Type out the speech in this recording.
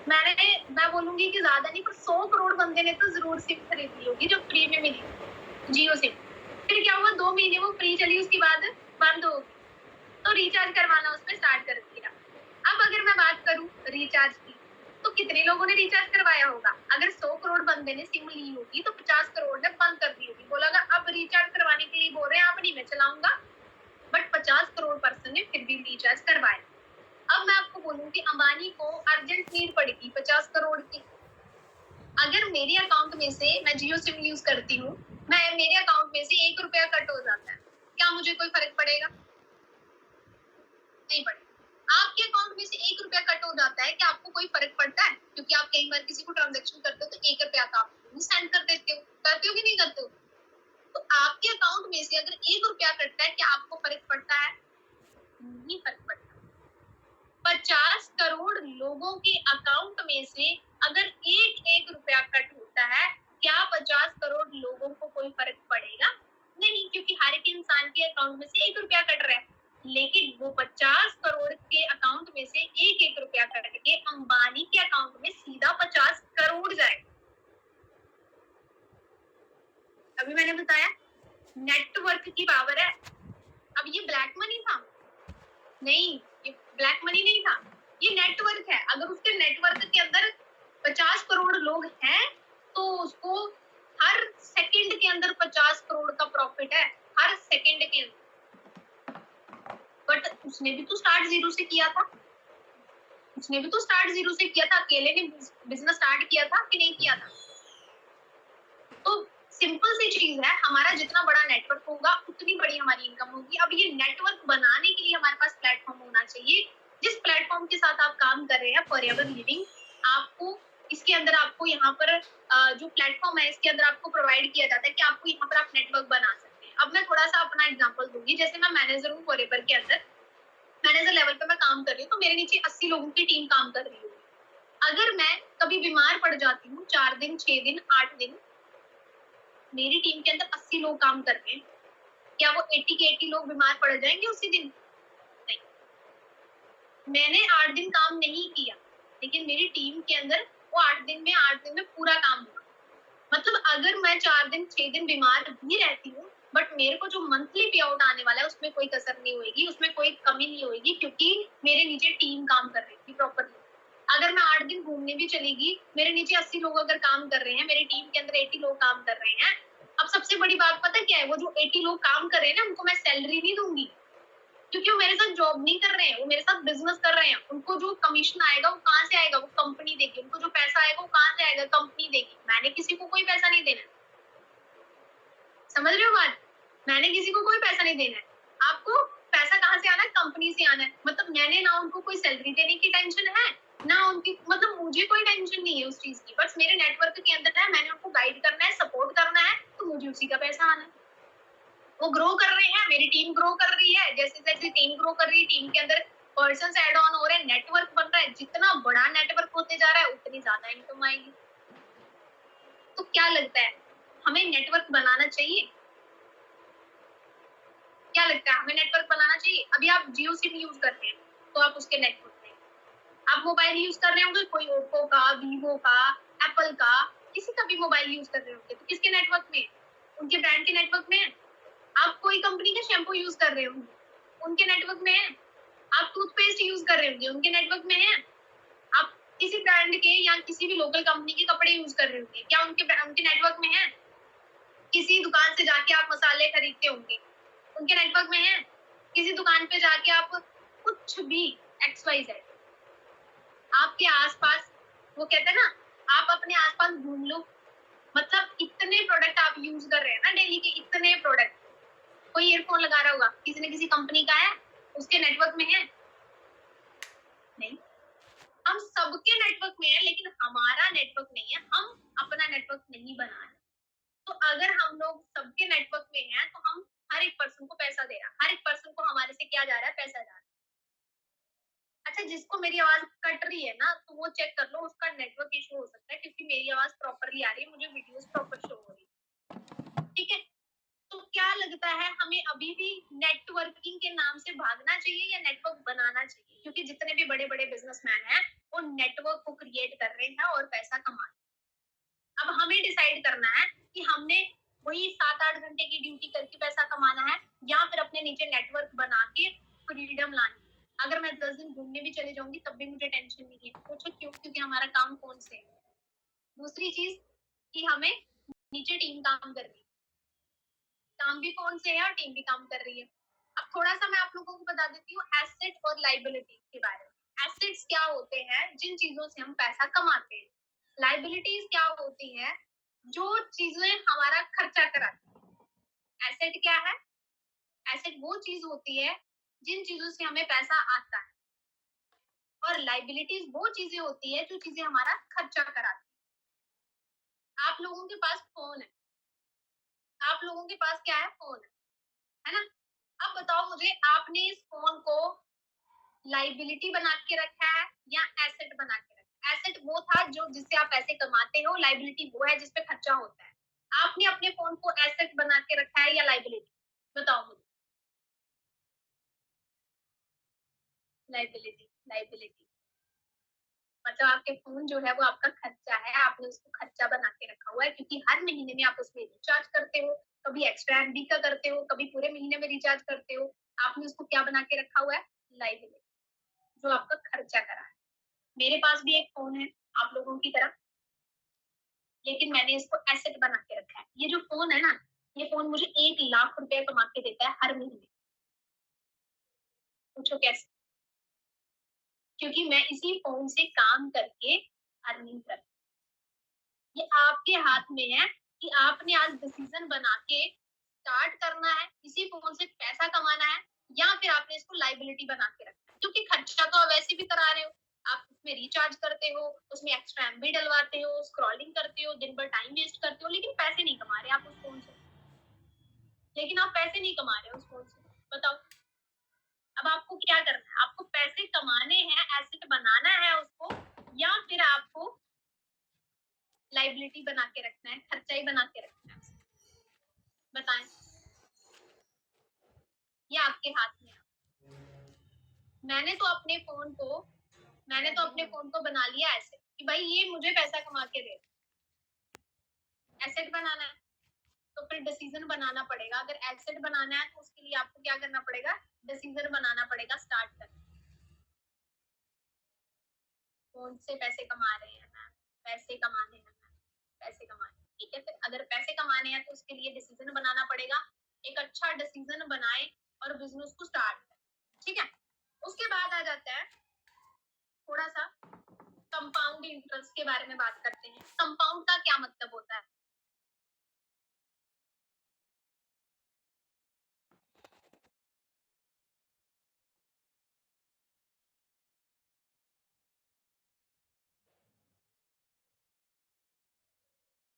मैं बोलूंगी कि ज्यादा नहीं, पर 100 करोड़ बंदे ने तो जरूर सिम खरीदी होगी जो फ्री में मिली, जियो सिम। फिर क्या हुआ, 2 महीने वो फ्री चली, उसके बाद बंद हो गई, तो रिचार्ज करवाना उसमें स्टार्ट कर दिया। अब अगर मैं बात करूं रिचार्ज की, तो कितने लोगों ने रिचार्ज करवाया होगा? अगर 100 करोड़ बंदे ने सिम ली होगी तो 50 करोड़ ने बंद कर दी होगी, बोला अब रिचार्ज करवाने के लिए बोल रहे हैं, अब नहीं मैं चलाऊंगा, बट 50 करोड़ पर्सन ने फिर भी रिचार्ज करवाया। अब मैं आपको बोलूं कि अंबानी को अर्जेंट नीड पड़ेगी 50 करोड़ की। अगर मेरे अकाउंट में से, मैं जियो सिम यूज करती हूँ, मेरे अकाउंट में से 1 रुपया कट हो जाता है, क्या मुझे कोई फर्क पड़ेगा? नहीं पड़ेगा। आपके अकाउंट में से 1 रुपया कट हो जाता है, क्या आपको कोई फर्क पड़ता है? क्योंकि आप कई बार किसी को ट्रांजेक्शन करते हो तो 1 रुपया का आप सेंड कर देते हो कि नहीं करते हो? तो आपके अकाउंट में से अगर 1 रुपया कटता है, क्या आपको फर्क पड़ता है? नहीं फर्क पड़ता। 50 करोड़ लोगों के अकाउंट में से अगर 1 रुपया कट होता है, क्या 50 करोड़ लोगों को कोई फर्क पड़ेगा? नहीं, क्योंकि हर एक इंसान के अकाउंट में से 1 रुपया कट रहा है, लेकिन वो 50 करोड़ के अकाउंट में से 1 रुपया कट के अंबानी के अकाउंट में सीधा 50 करोड़ जाए। अभी मैंने बताया नेटवर्क की पावर है। अब ये ब्लैक मनी था? नहीं, ये ब्लैक मनी नहीं था, ये नेटवर्क है। अगर उसके नेटवर्क के अंदर 50 करोड़ लोग हैं तो उसको हर सेकंड के अंदर 50 करोड़ का प्रॉफिट है, हर सेकंड के अंदर। बट उसने भी तो स्टार्ट जीरो से किया था, अकेले ने बिजनेस स्टार्ट किया था कि नहीं किया था? तो सिंपल सी चीज है, हमारा जितना बड़ा नेटवर्क होगा उतनी बड़ी हमारी इनकम होगी। अब ये नेटवर्क बनाने के लिए हमारे पास प्लेटफॉर्म होना चाहिए, जिस प्लेटफॉर्म के साथ आप काम कर रहे हैं, फॉरएवर लिविंग, आपको इसके अंदर आपको यहाँ पर जो प्लेटफॉर्म है इसके अंदर आपको प्रोवाइड किया जाता है कि आपको यहाँ पर आप नेटवर्क बना सकते हैं। अब मैं थोड़ा सा अपना एग्जांपल दूंगी, जैसे मैं मैनेजर हूँ फॉरएवर के अंदर, मैनेजर लेवल पे मैं काम कर रही हूँ, तो मेरे नीचे 80 लोगों की टीम काम कर रही है। अगर मैं कभी बीमार पड़ जाती हूँ 4 दिन, 6 दिन, 8 दिन, मेरी टीम के अंदर 80 लोग काम कर रहे हैं, क्या वो 80 के 80 लोग बीमार पड़ जाएंगे उसी दिन? नहीं। मैंने 8 दिन काम नहीं किया, लेकिन मेरी टीम के अंदर वो 8 दिन में पूरा काम हुआ। मतलब अगर मैं 4 दिन, 6 दिन बीमार भी रहती हूँ, बट मेरे को जो मंथली पे आउट आने वाला है उसमें कोई कसर नहीं होगी, उसमें कोई कमी नहीं होगी, क्योंकि मेरे नीचे टीम काम कर रही थी प्रॉपरली। अगर मैं 8 दिन घूमने भी चलेगी, मेरे नीचे 80 लोग अगर काम कर रहे हैं, मेरी टीम के अंदर 80 लोग काम कर रहे हैं। अब सबसे बड़ी बात पता क्या है, वो जो 80 लोग काम कर रहे हैं ना, उनको मैं सैलरी नहीं दूंगी, क्योंकि वो मेरे साथ जॉब नहीं कर रहे हैं, वो मेरे साथ बिजनेस कर रहे हैं। उनको जो कमीशन आएगा वो कहाँ से आएगा? वो कंपनी देगी। उनको जो पैसा आएगा वो कहाँ से आएगा? कंपनी देगी। मैंने किसी को कोई पैसा नहीं देना। समझ रहे हो बात? मैंने किसी को कोई पैसा नहीं देना है। आपको पैसा कहाँ से आना है? कंपनी से आना है। मतलब मैंने ना उनको कोई सैलरी देने की टेंशन है, ना उनकी, मतलब मुझे कोई टेंशन नहीं है उस चीज की। बस मेरे नेटवर्क के अंदर है, मैंने उनको गाइड करना है, सपोर्ट करना है, तो मुझे उसी का पैसा आना है। वो ग्रो कर रहे हैं, मेरी टीम ग्रो कर रही है, जैसे जैसे टीम ग्रो कर रही है, टीम के अंदर पर्सन्स ऐड ऑन हो रहे हैं, नेटवर्क बन रहा है। जितना बड़ा नेटवर्क होते जा रहा है उतनी ज्यादा इनकम आएगी। तो क्या लगता है, हमें नेटवर्क बनाना चाहिए? क्या लगता है, हमें नेटवर्क बनाना चाहिए? अभी आप जियो सिम यूज करते हैं तो आप उसके नेटवर्क में, आप मोबाइल यूज कर रहे होंगे, कोई ओप्पो का, वीवो का, एप्पल का, किसी का भी मोबाइल यूज कर रहे होंगे, तो किसके नेटवर्क में? उनके ब्रांड के नेटवर्क में है। आप कोई कंपनी का शैम्पू यूज कर रहे होंगे, उनके नेटवर्क में है। आप टूथपेस्ट यूज कर रहे होंगे, उनके नेटवर्क में है। आप किसी ब्रांड के या किसी भी लोकल कंपनी के कपड़े यूज कर रहे होंगे, क्या उनके नेटवर्क में है? किसी दुकान से जाके आप मसाले खरीदते होंगे, उनके नेटवर्क में है। किसी दुकान पे जाके आप कुछ भी XYZ, आपके आसपास, वो कहते हैं ना, आप अपने आसपास घूम लो, मतलब इतने प्रोडक्ट आप यूज कर रहे हैं ना डेली के, इतने प्रोडक्ट। कोई ईयरफोन लगा रहा होगा, किसी न किसी कंपनी का है, उसके नेटवर्क में है? नहीं। हम सबके नेटवर्क में है, लेकिन हमारा नेटवर्क नहीं है, हम अपना नेटवर्क नहीं बना रहे। तो अगर हम लोग सबके नेटवर्क में हैं, तो हम हर एक पर्सन को पैसा दे रहा है, हर एक पर्सन को हमारे से क्या जा रहा है? पैसा जा रहा है। अच्छा, जिसको मेरी आवाज कट रही है ना, तो वो चेक कर लो, उसका नेटवर्क इशू हो सकता है, क्योंकि मेरी आवाज प्रॉपरली आ रही है, मुझे वीडियोस प्रॉपर शो हो रही है। ठीक है, तो क्या लगता है हमें अभी भी नेटवर्किंग के नाम से भागना चाहिए या नेटवर्क बनाना चाहिए? क्योंकि जितने भी बड़े बड़े बिजनेसमैन हैं वो नेटवर्क को क्रिएट कर रहे हैं और पैसा कमा रहे हैं। अब हमें डिसाइड करना है कि हमने वही 7-8 घंटे की ड्यूटी करके पैसा कमाना है या फिर अपने नीचे नेटवर्क बना के फ्रीडम लानी। अगर मैं 10 दिन घूमने भी चले जाऊंगी तब भी मुझे टेंशन नहीं है। पूछो क्यों? क्योंकि हमारा काम कौन से है। दूसरी चीज कि हमें नीचे टीम काम कर रही है, काम भी कौन से है और टीम भी काम कर रही है। अब थोड़ा सा मैं आप लोगों को बता देती हूँ एसेट और लाइबिलिटी के बारे में। एसेट्स क्या होते हैं? जिन चीजों से हम पैसा कमाते हैं। लाइबिलिटीज क्या होती है? जो चीजें हमारा खर्चा कराती है। एसेट क्या है? एसेट वो चीज होती है जिन चीजों से हमें पैसा आता है, और लाइबिलिटीज वो चीजें होती है जो चीजें हमारा खर्चा कराती है। आप लोगों के पास फोन है, आप लोगों के पास क्या है? फोन है ना? अब बताओ मुझे, आपने इस फोन को लाइबिलिटी बना के रखा है या एसेट बना के रखा है? एसेट वो था जो जिससे आप पैसे कमाते हो, लाइबिलिटी वो है जिसपे खर्चा होता है। आपने अपने फोन को एसेट बना के रखा है या लाइबिलिटी? बताओ मुझे। Liability, liability. मतलब आपके फोन जो है वो आपका खर्चा है, आपने उसको खर्चा बना के रखा हुआ है क्योंकि हर महीने में आप उसमें रिचार्ज करते हो, कभी एक्स्ट्रा एमबी का करते हो, कभी पूरे महीने में रिचार्ज करते हो। आपने उसको क्या बना के रखा हुआ है? लाइबिलिटी, जो आपका खर्चा करा है। मेरे पास भी एक फोन है आप लोगों की तरह, लेकिन मैंने इसको एसेट बना के रखा है। ये जो फोन है ना, ये फोन मुझे 1 लाख रुपए कमा के देता है हर महीने। पूछो कैसे? क्योंकि मैं इसी फोन से काम करके अर्निंग करती हूँ। ये आपके हाथ में है कि आपने आज डिसीजन बना के स्टार्ट करना है, इसी फोन से पैसा कमाना है, या फिर आपने इसको लाइबिलिटी बना के रखना है। क्योंकि खर्चा तो आप वैसे भी करा रहे हो, आप उसमें रिचार्ज करते हो, उसमें एक्स्ट्रा एमबी डलवाते हो, स्क्रॉलिंग करते हो, दिन भर टाइम वेस्ट करते हो, लेकिन पैसे नहीं कमा रहे आप उस फोन से। लेकिन आप पैसे नहीं कमा रहे उस फोन से। बताओ अब आपको क्या करना है? आपको पैसे कमाने हैं, एसेट बनाना है उसको, या फिर आपको लाइबिलिटी बना के रखना है, खर्चा ही बना के रखना है? बताएं, ये आपके हाथ में है। मैंने तो अपने फोन को बना लिया ऐसे कि भाई ये मुझे पैसा कमा के दे। एसेट बनाना है तो फिर डिसीजन बनाना पड़ेगा। अगर एसेट बनाना है तो उसके लिए आपको क्या करना पड़ेगा? डिसीजन बनाना पड़ेगा, स्टार्ट करना। फोन से पैसे कमा रहे हैं मैम, पैसे कमाने हैं मैम, पैसे कमाने, ठीक है। फिर अगर पैसे कमाने हैं तो उसके लिए डिसीजन बनाना पड़ेगा। एक अच्छा डिसीजन बनाए और बिजनेस को स्टार्ट करें, ठीक है। उसके बाद आ जाता है थोड़ा सा कंपाउंड इंटरेस्ट के बारे में बात करते हैं। कंपाउंड का क्या मतलब होता है?